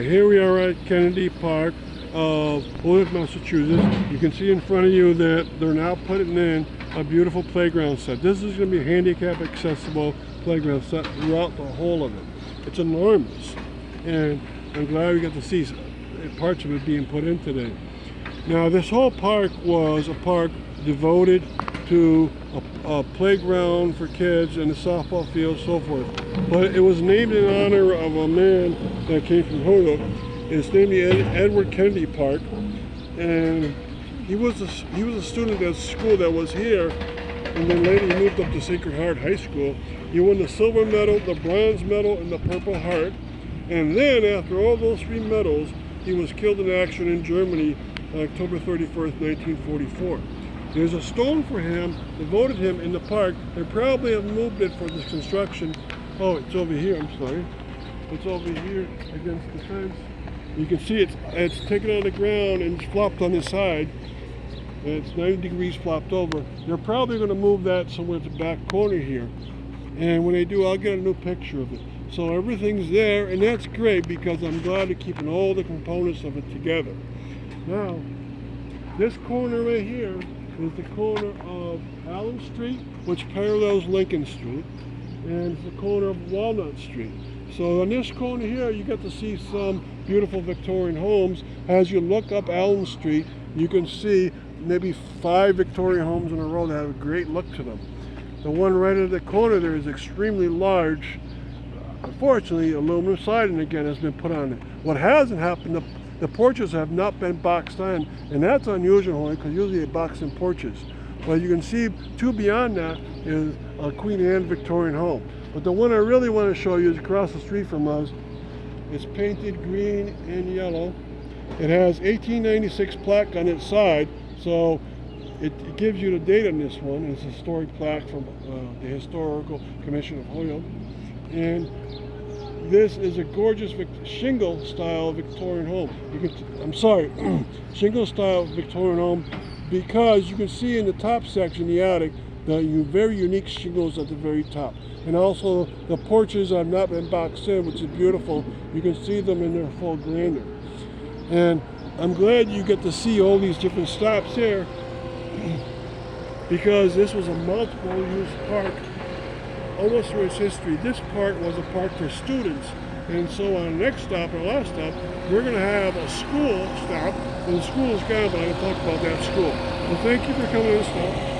Here we are at Kennedy Park of Holyoke, Massachusetts. You can see in front of you that they're now putting in a beautiful playground set. This is going to be a handicap accessible playground set throughout the whole of it. It's enormous, and I'm glad we got to see parts of it being put in today. Now, this whole park was a park devoted to a playground for kids and a softball field, so forth. But it was named in honor of a man that came from Holyoke. It's named the Edward Kennedy Park, and he was a student at school that was here, and then later he moved up to Sacred Heart High School. He won the silver medal, the bronze medal, and the Purple Heart. And then after all those three medals, he was killed in action in Germany on October 31st, 1944. There's a stone for him, devoted him in the park. They probably have moved it for this construction. Oh, it's over here, I'm sorry. It's over here against the fence. You can see it's taken on the ground and it's flopped on the side. And it's 90 degrees flopped over. They're probably going to move that somewhere at the back corner here. And when they do, I'll get a new picture of it. So everything's there, and that's great because I'm glad they're keeping all the components of it together. Now, this corner right here is the corner of Allen Street, which parallels Lincoln Street, and it's the corner of Walnut Street. So on this corner here, you get to see some beautiful Victorian homes. As you look up Allen Street, you can see maybe 5 Victorian homes in a row that have a great look to them. The one right at the corner there is extremely large. Unfortunately, aluminum siding again has been put on it. What hasn't happened, the porches have not been boxed in, and that's unusual because usually they box in porches. But you can see two beyond that is a Queen Anne Victorian home. But the one I really want to show you is across the street from us. It's painted green and yellow. It has 1896 plaque on its side, so it gives you the date on this one. It's a historic plaque from the Historical Commission of Holyoke. And this is a gorgeous shingle-style Victorian home. Shingle-style Victorian home, because you can see in the top section, the attic, the very unique shingles at the very top. And also the porches have not been boxed in, which is beautiful. You can see them in their full grandeur. And I'm glad you get to see all these different stops here, because this was a multiple-use park almost through its history. This park was a park for students, and so on the next stop, or last stop, we're going to have a school stop, and the school is gone, but I'm going to talk about that school. Well, thank you for coming to the stop.